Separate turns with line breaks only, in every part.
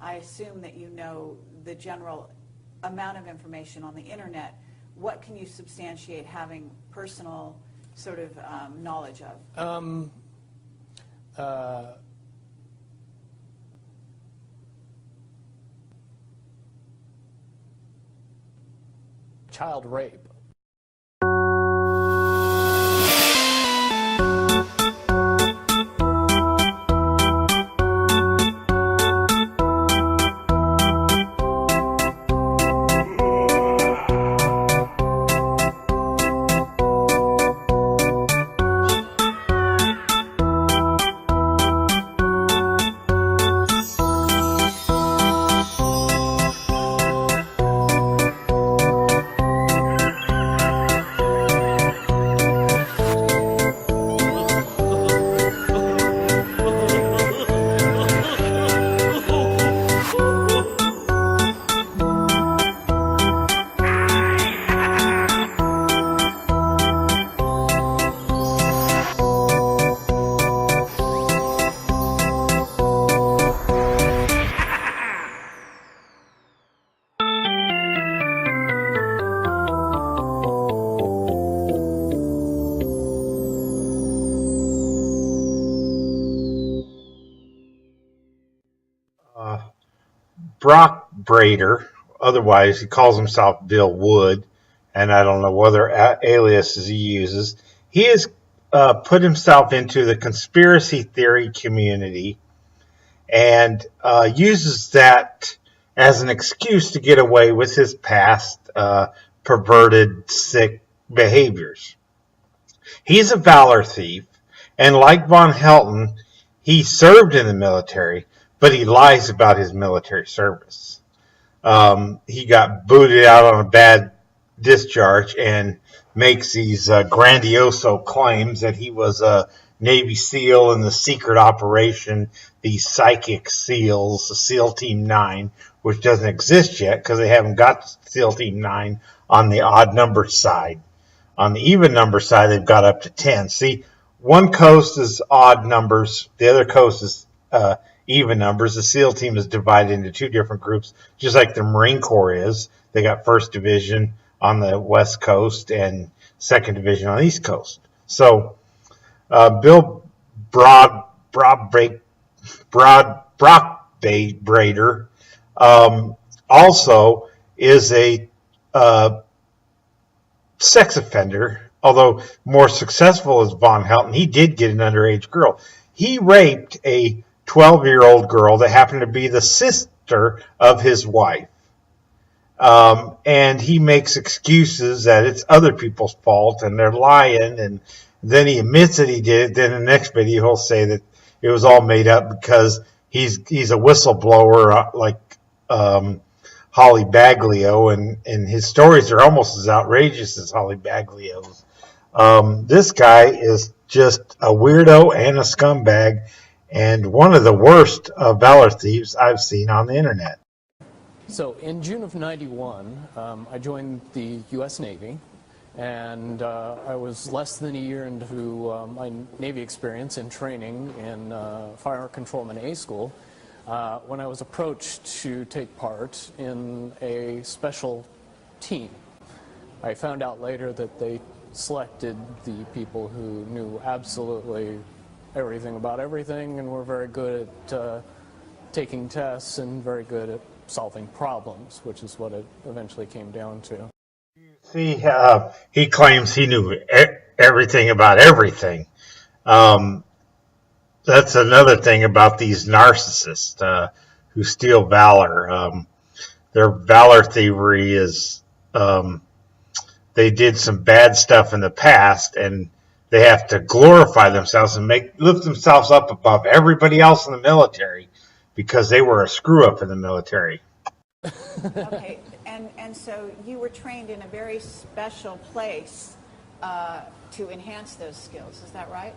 I assume that you know the general amount of information on the internet. What can you substantiate having personal sort of knowledge of?
Child rape.
Brockbrader, otherwise he calls himself Bill Wood, and I don't know what other aliases he uses. He has put himself into the conspiracy theory community and uses that as an excuse to get away with his past perverted, sick behaviors. He's a Valor thief, and like von Helton, he served in the military, but he lies about his military service. He got booted out on a bad discharge and makes these grandioso claims that he was a Navy SEAL in the secret operation, the Psychic SEALs, the SEAL Team 9, which doesn't exist yet because they haven't got SEAL Team 9 on the odd number side. On the even number side, they've got up to 10. See, one coast is odd numbers, the other coast is even numbers. The SEAL team is divided into two different groups, just like the Marine Corps is. They got 1st Division on the West Coast and 2nd Division on the East Coast. So Bill Brockbrader also is a sex offender, although more successful as von Helton. He did get an underage girl. He raped a 12-year-old girl that happened to be the sister of his wife. And he makes excuses that it's other people's fault and they're lying, and then he admits that he did it. Then in the next video he'll say that it was all made up because he's a whistleblower like Holly Baglio, and his stories are almost as outrageous as Holly Baglio's. This guy is just a weirdo and a scumbag, and one of the worst Valor thieves I've seen on the internet.
So in June of '91, I joined the U.S. Navy, and I was less than a year into my Navy experience in training in Fire Controlman A School when I was approached to take part in a special team. I found out later that they selected the people who knew absolutely everything about everything and were very good at taking tests and very good at solving problems, which is what it eventually came down to.
See, he claims he knew everything about everything. That's another thing about these narcissists who steal valor. Their valor thievery is they did some bad stuff in the past, and they have to glorify themselves and lift themselves up above everybody else in the military because they were a screw-up in the military.
Okay, and so you were trained in a very special place to enhance those skills, is that right?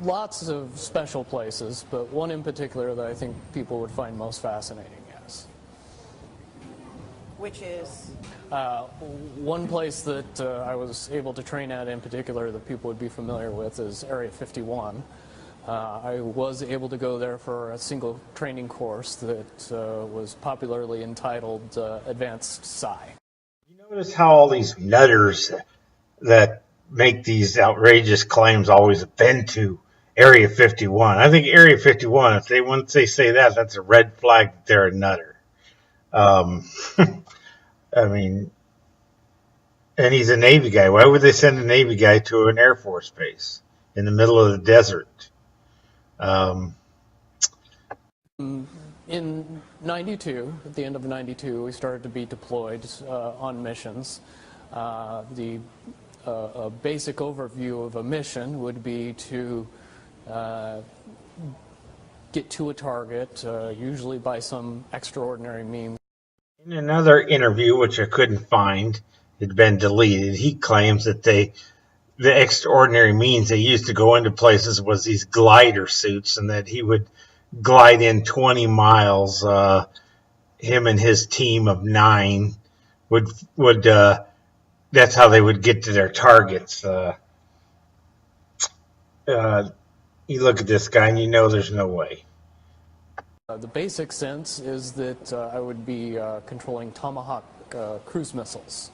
Lots of special places, but one in particular that I think people would find most fascinating, yes.
Which is?
One place that I was able to train at in particular that people would be familiar with is Area 51. I was able to go there for a single training course that was popularly entitled Advanced Psi.
You notice how all these nutters that make these outrageous claims always been to Area 51. I think Area 51, once they say that, that's a red flag that they're a nutter. I mean, and he's a Navy guy. Why would they send a Navy guy to an Air Force base in the middle of the desert?
In '92, at the end of '92, we started to be deployed on missions. The basic overview of a mission would be to get to a target, usually by some extraordinary means.
In another interview, which I couldn't find, it had been deleted, he claims that the extraordinary means they used to go into places was these glider suits, and that he would glide in 20 miles. Him and his team of 9 would that's how they would get to their targets. You look at this guy and you know there's no way.
The basic sense is that I would be controlling Tomahawk cruise missiles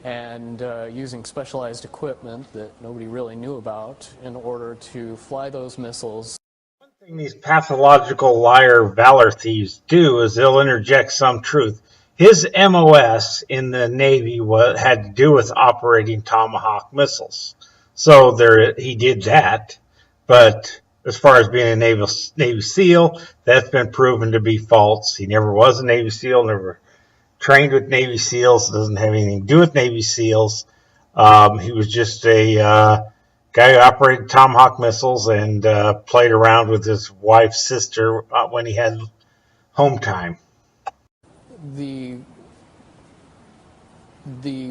and using specialized equipment that nobody really knew about in order to fly those missiles.
One thing these pathological liar Valor thieves do is they'll interject some truth. His MOS in the Navy had to do with operating Tomahawk missiles. So he did that, but as far as being a Navy SEAL, that's been proven to be false. He never was a Navy SEAL, never trained with Navy SEALs, doesn't have anything to do with Navy SEAls. He was just a guy who operated Tomahawk missiles and played around with his wife's sister when he had home time.
The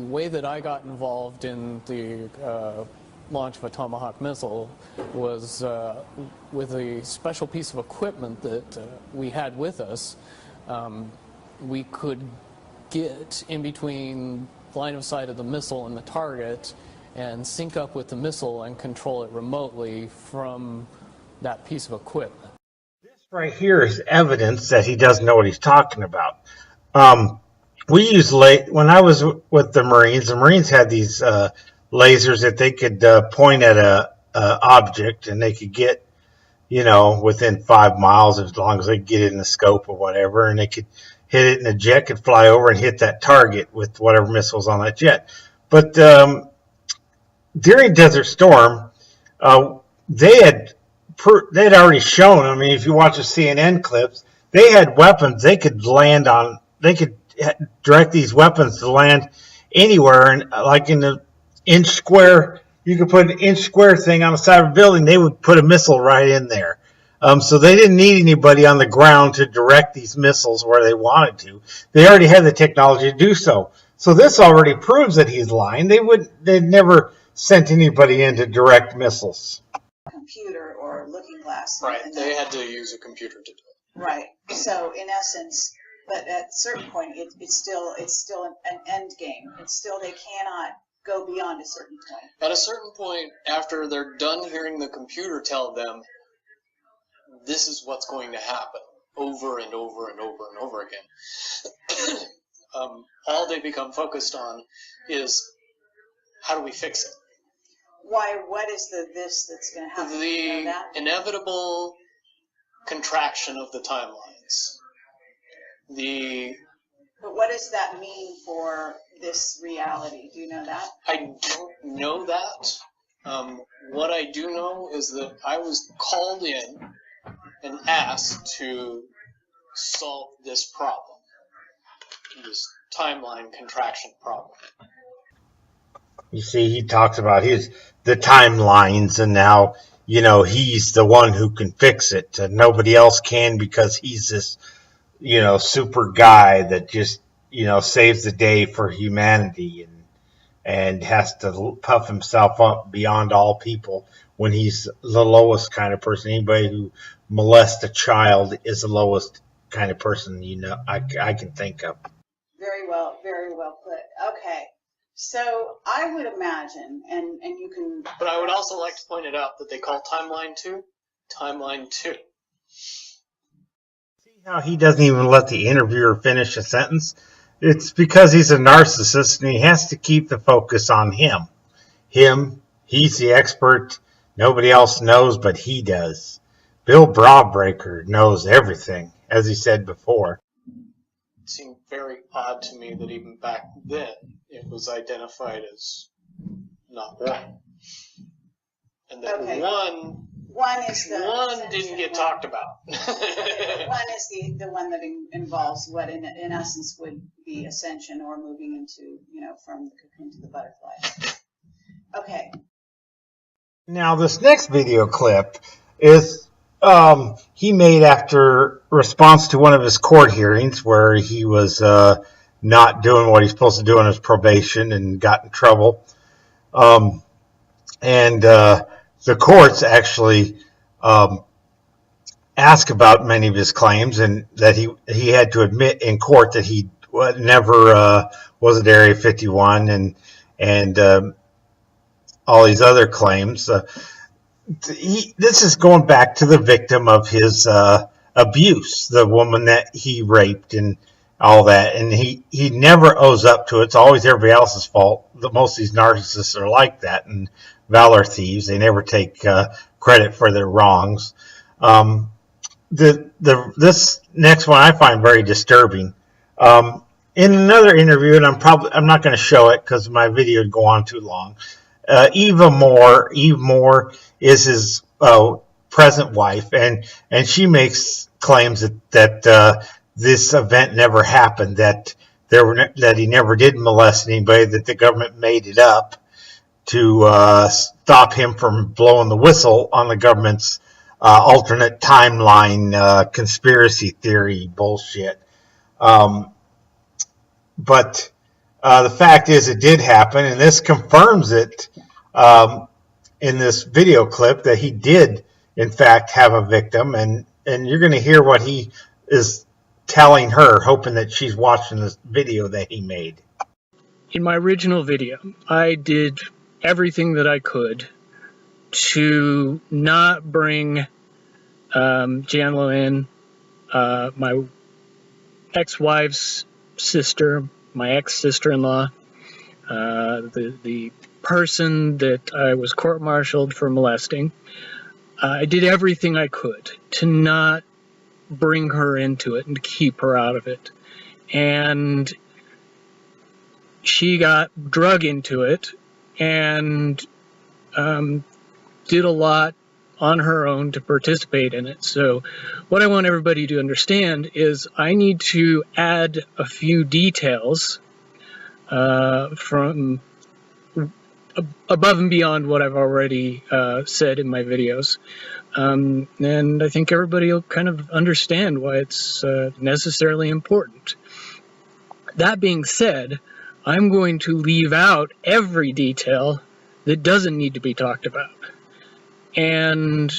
way that I got involved in the launch of a Tomahawk missile was with a special piece of equipment that we had with us. We could get in between line of sight of the missile and the target and sync up with the missile and control it remotely from that piece of equipment.
This right here is evidence that he doesn't know what he's talking about. We used when I was with the Marines had these lasers that they could point at a object, and they could get, within 5 miles as long as they get it in the scope or whatever, and they could hit it, and the jet could fly over and hit that target with whatever missiles on that jet. But during Desert Storm, they had already shown. I mean, if you watch the CNN clips, they had weapons they could land on. They could direct these weapons to land anywhere, and like in the inch square, you could put an inch square thing on the side of a building. They would put a missile right in there. So they didn't need anybody on the ground to direct these missiles where they wanted to. They already had the technology to do so. So this already proves that he's lying. They'd never sent anybody in to direct missiles.
Computer or looking glass.
Right. They had to use a computer to do it.
Right. So in essence, but at a certain point, it's still an end game. It's still, they cannot go beyond a certain point.
At a certain point, after they're done hearing the computer tell them, this is what's going to happen over and over and over and over again, all they become focused on is, how do we fix it?
Why? What is this that's going to happen?
The inevitable contraction of the timelines.
But what does that mean for this reality? Do you know that?
I don't know that. What I do know is that I was called in and asked to solve this problem, this timeline contraction problem.
You see, he talks about the timelines, and now, he's the one who can fix it. Nobody else can, because he's this, super guy that just, saves the day for humanity and has to puff himself up beyond all people when he's the lowest kind of person. Anybody who molests a child is the lowest kind of person, I can think of.
Very well put. Okay. So I would imagine, and you can...
But I would also like to point it out that they call Timeline 2, Timeline 2.
See how he doesn't even let the interviewer finish a sentence? It's because he's a narcissist and he has to keep the focus on him. He's the expert. Nobody else knows, but he does. Bill Brockbrader knows everything, as he said before.
It seemed very odd to me that even back then it was identified as not one. And that one didn't get talked about.
One is the one that involves what in essence would be ascension, or moving into, from the cocoon to the butterfly. Okay.
Now this next video clip is he made after response to one of his court hearings where he was not doing what he's supposed to do on his probation and got in trouble. The courts actually asked about many of his claims, and that he had to admit in court that he never was at Area 51 and all these other claims. This is going back to the victim of his abuse, the woman that he raped and all that, and he never owes up to it. It's always everybody else's fault. Most of these narcissists are like that, and Valor thieves. They never take credit for their wrongs. This next one I find very disturbing. In another interview, and I'm not going to show it because my video would go on too long. Eve Moore is his present wife, and she makes claims that this event never happened, that he never did molest anybody, that the government made it up to stop him from blowing the whistle on the government's alternate timeline conspiracy theory bullshit. But the fact is it did happen, and this confirms it in this video clip that he did, in fact, have a victim. And you're going to hear what he is telling her, hoping that she's watching this video that he made.
In my original video, I did everything that I could to not bring Janela in, my ex-wife's sister, my ex-sister-in-law, the person that I was court-martialed for molesting. I did everything I could to not bring her into it and to keep her out of it. And she got drug into it and did a lot on her own to participate in it. So what I want everybody to understand is I need to add a few details from above and beyond what I've already said in my videos. And I think everybody will kind of understand why it's necessarily important. That being said, I'm going to leave out every detail that doesn't need to be talked about. And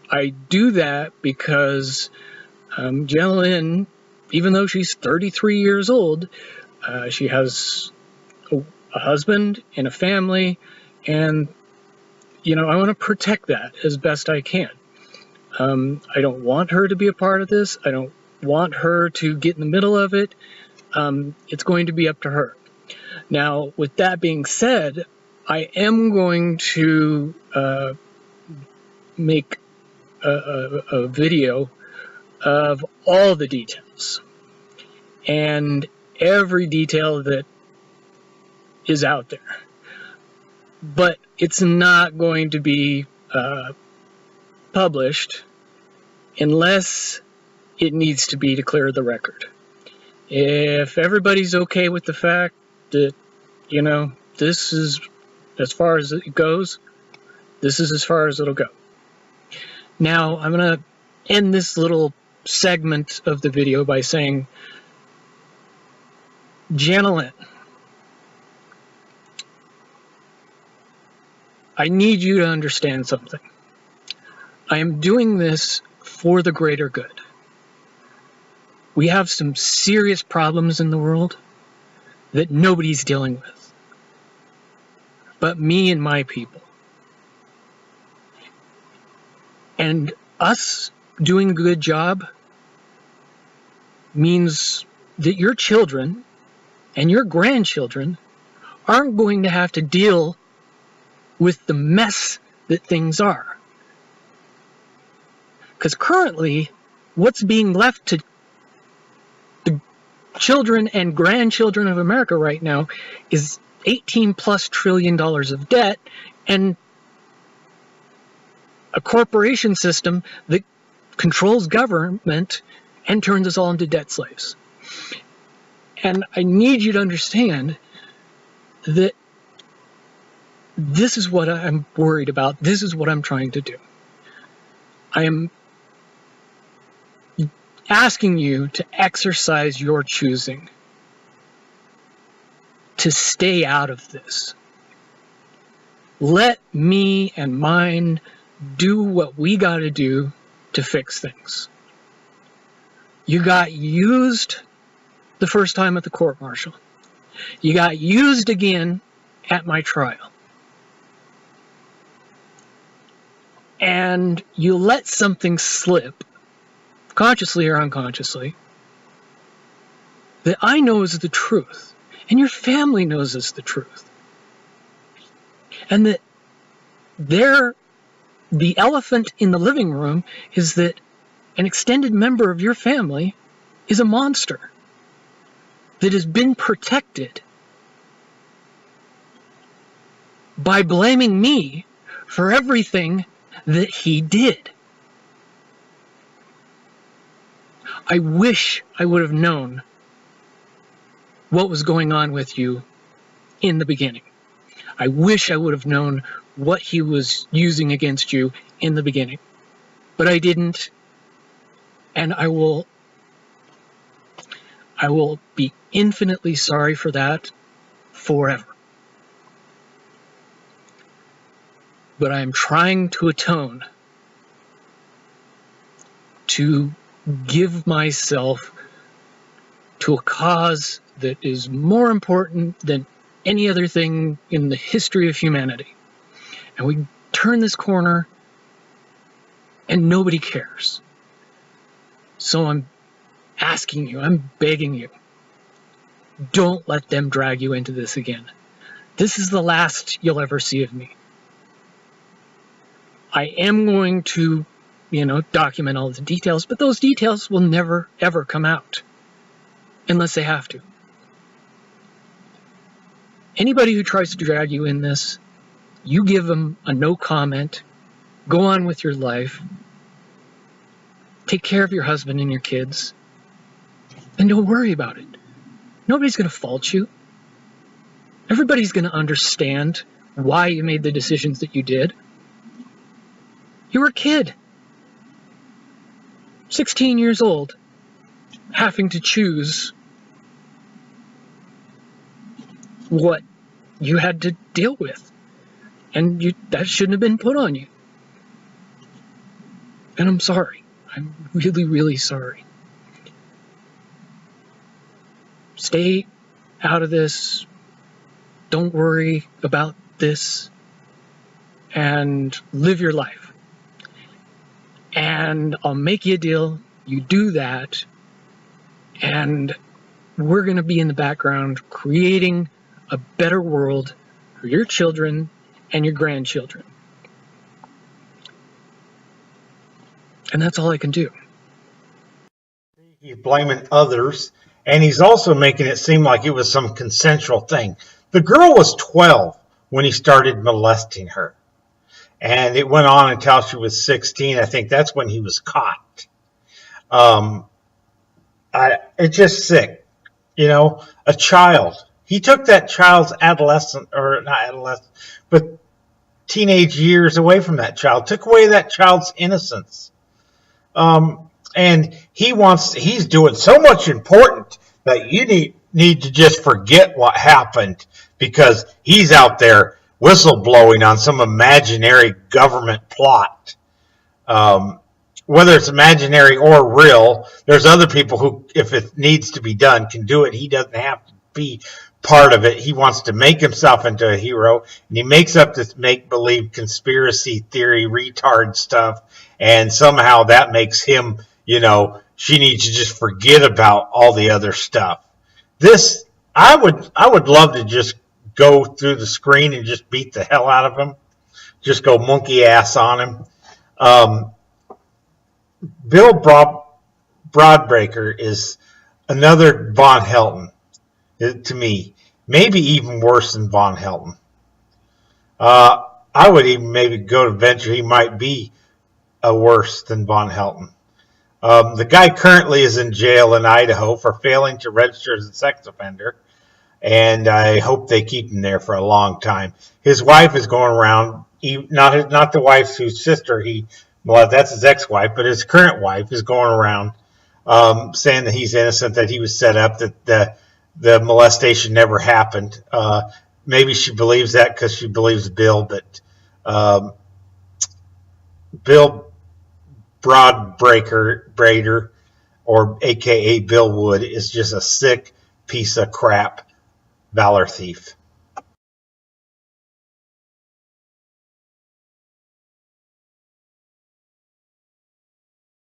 I do that because Janela, even though she's 33 years old, she has a husband and a family, and I want to protect that as best I can. I don't want her to be a part of this. I don't want her to get in the middle of it. It's going to be up to her. Now, with that being said, I am going to make a video of all the details and every detail that is out there, but it's not going to be published unless it needs to be to clear the record. If everybody's okay with the fact that this is as far as it goes, this is as far as it'll go. Now, I'm going to end this little segment of the video by saying, Janela, I need you to understand something. I am doing this for the greater good. We have some serious problems in the world that nobody's dealing with.
but me and my people. And us doing a good job means that your children and your grandchildren aren't going to have to deal with the mess that things are. Because currently, what's being left to the children and grandchildren of America right now is $18+ trillion of debt and a corporation system that controls government and turns us all into debt slaves. And I need you to understand that this is what I'm worried about. This is what I'm trying to do. I am asking you to exercise your choosing, to stay out of this. Let me and mine do what we got to do to fix things. You got used the first time at the court-martial. You got used again at my trial. And you let something slip, consciously or unconsciously, that I know is the truth, and your family knows is the truth. And that the elephant in the living room is that an extended member of your family is a monster that has been protected by blaming me for everything that he did. I wish I would have known what was going on with you in the beginning. I wish I would have known what he was using against you in the beginning. But I didn't, and I will be infinitely sorry for that forever. But I am trying to atone, to give myself to a cause that is more important than any other thing in the history of humanity. And we turn this corner and nobody cares. So I'm asking you, I'm begging you, don't let them drag you into this again. This is the last you'll ever see of me. I am going to, document all the details, but those details will never, ever come out unless they have to. Anybody who tries to drag you in this, you give them a no comment, go on with your life, take care of your husband and your kids, and don't worry about it. Nobody's going to fault you. Everybody's going to understand why you made the decisions that you did. You were a kid, 16 years old, having to choose what you had to deal with. And that shouldn't have been put on you. And I'm sorry. I'm really, really sorry. Stay out of this. Don't worry about this. And live your life. And I'll make you a deal. You do that. And we're going to be in the background creating a better world for your children and your grandchildren. And that's all I can do.
He's blaming others, and he's also making it seem like it was some consensual thing. The girl was 12 when he started molesting her. And it went on until she was 16. I think that's when he was caught. It's just sick. A child. He took that child's but teenage years away from that child. Took away that child's innocence. And he's doing so much important that you need to just forget what happened because he's out there whistleblowing on some imaginary government plot. Whether it's imaginary or real, there's other people who, if it needs to be done, can do it. He doesn't have to be part of it. He wants to make himself into a hero, and he makes up this make-believe conspiracy theory retard stuff, and somehow that makes him, she needs to just forget about all the other stuff. This, I would love to just go through the screen and just beat the hell out of him. Just go monkey ass on him. Bill Brockbrader is another Von Helton to me. Maybe even worse than Von Helton. I would even maybe go to venture he might be worse than Von Helton. The guy currently is in jail in Idaho for failing to register as a sex offender, and I hope they keep him there for a long time. His wife is going around, not the wife whose sister that's his ex-wife, but his current wife is going around saying that he's innocent, that he was set up, that the molestation never happened. Maybe she believes that because she believes Bill, but Bill Brockbrader, or AKA Bill Wood, is just a sick piece of crap Valor thief.